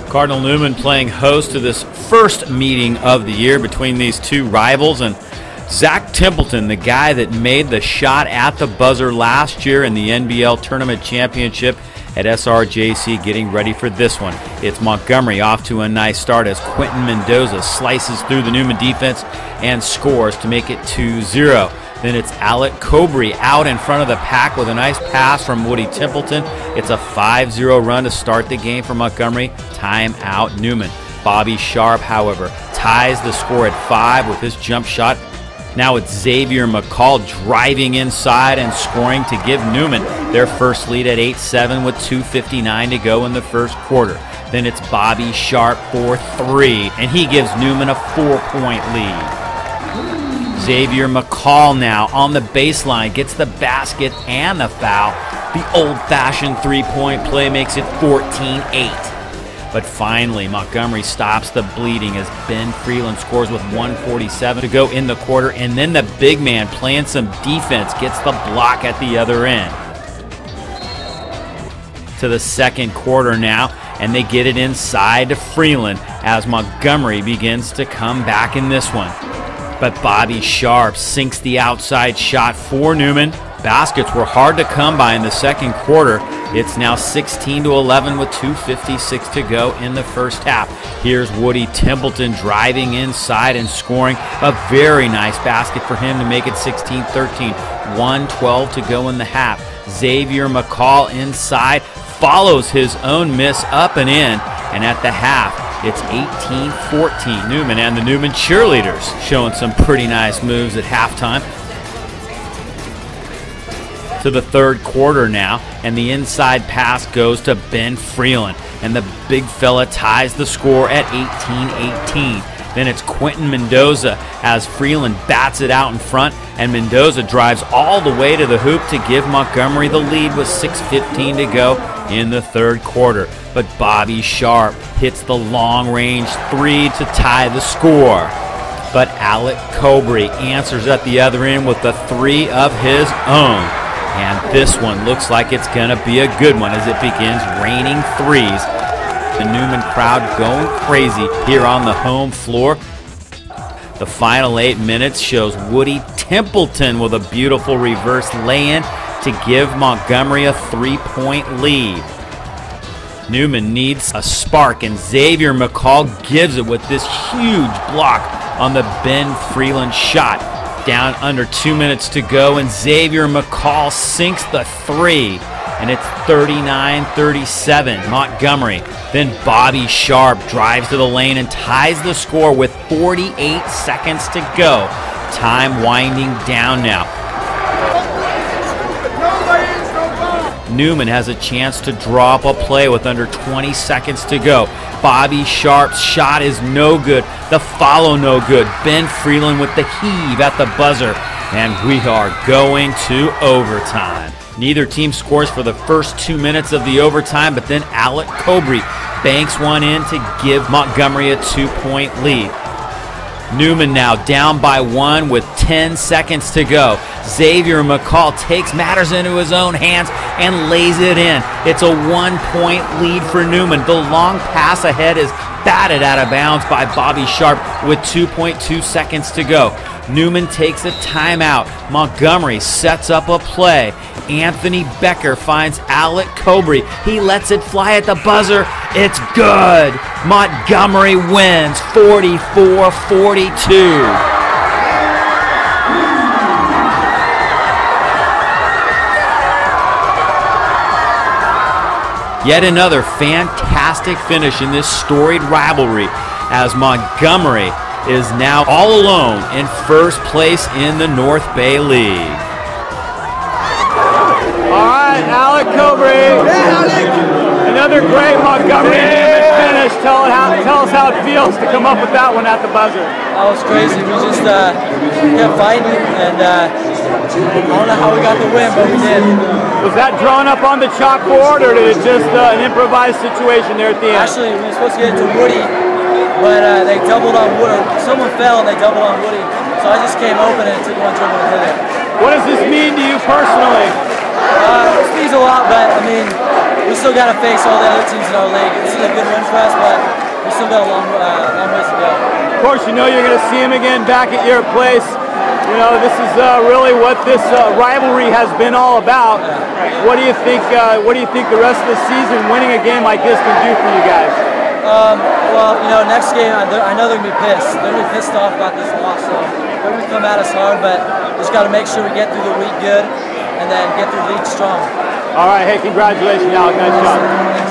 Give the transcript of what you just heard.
Cardinal Newman playing host to this first meeting of the year between these two rivals, and Zach Templeton, the guy that made the shot at the buzzer last year in the NBL Tournament Championship at SRJC, getting ready for this one. It's Montgomery off to a nice start as Quentin Mendoza slices through the Newman defense and scores to make it 2-0. Then it's Alec Cobry out in front of the pack with a nice pass from Woody Templeton. It's a 5-0 run to start the game for Montgomery. Timeout Newman. Bobby Sharp, however, ties the score at 5 with his jump shot. Now it's Xavier McCall driving inside and scoring to give Newman their first lead at 8-7 with 2:59 to go in the first quarter. Then it's Bobby Sharp for 3, and he gives Newman a 4-point lead. Xavier McCall now on the baseline, gets the basket and the foul. The old-fashioned three-point play makes it 14-8. But finally, Montgomery stops the bleeding as Ben Freeland scores with 1:47 to go in the quarter, and then the big man playing some defense gets the block at the other end. To the second quarter now, and they get it inside to Freeland as Montgomery begins to come back in this one. But Bobby Sharp sinks the outside shot for Newman. Baskets were hard to come by in the second quarter. It's now 16-11 with 2:56 to go in the first half. Here's Woody Templeton driving inside and scoring a very nice basket for him to make it 16-13. 1:12 to go in the half. Xavier McCall inside follows his own miss up and in, and at the half, it's 18-14. Newman and the Newman cheerleaders showing some pretty nice moves at halftime. To the third quarter now, and the inside pass goes to Ben Freeland, and the big fella ties the score at 18-18. Then it's Quentin Mendoza as Freeland bats it out in front, and Mendoza drives all the way to the hoop to give Montgomery the lead with 6:15 to go in the third quarter. But Bobby Sharp hits the long-range 3 to tie the score. But Alec Cobry answers at the other end with the 3 of his own. And this one looks like it's going to be a good one as it begins raining threes. The Newman crowd going crazy here on the home floor. The final 8 minutes shows Woody Templeton with a beautiful reverse lay-in to give Montgomery a 3-point lead. Newman needs a spark, and Xavier McCall gives it with this huge block on the Ben Freeland shot. Down under 2 minutes to go, and Xavier McCall sinks the 3, and it's 39-37 Montgomery. Then Bobby Sharp drives to the lane and ties the score with 48 seconds to go. Time winding down now. Newman has a chance to draw up a play with under 20 seconds to go. Bobby Sharp's shot is no good. The follow no good. Ben Freeland with the heave at the buzzer. And we are going to overtime. Neither team scores for the first 2 minutes of the overtime, but then Alec Cobry banks one in to give Montgomery a 2-point lead. Newman now down by 1 with 10 seconds to go. Xavier McCall takes matters into his own hands and lays it in. It's a 1-point lead for Newman. The long pass ahead is batted out of bounds by Bobby Sharp with 2.2 seconds to go. Newman takes a timeout. Montgomery sets up a play. Anthony Becker finds Alec Cobry. He lets it fly at the buzzer. It's good. Montgomery wins 44-42. Yet another fantastic finish in this storied rivalry as Montgomery is now all alone in first place in the North Bay League. All right, Alec Cobry. Another great Montgomery finish. Tell us how it feels to come up with that one at the buzzer. That was crazy. We just kept fighting, and I don't know how we got the win, but we did. Was that drawn up on the chalkboard, or did it just an improvised situation there at the end? Actually, we were supposed to get it to Woody, but they doubled on Woody. Someone fell and they doubled on Woody, so I just came open and took one dribble and hit it. What does this mean to you personally? This means a lot, but I mean, we still got to face all the other teams in our league. This is a good win for us, but we still got a long ways to go. Of course, you know you're going to see him again back at your place. You know, this is really what this rivalry has been all about. Yeah. What do you think? What do you think the rest of the season, winning a game like this, can do for you guys? Well, you know, next game I know they're gonna be pissed. They're gonna be pissed off about this loss, so they're gonna come at us hard. But we just got to make sure we get through the week good, and then get through the league strong. All right, hey, congratulations, Alex. Nice job.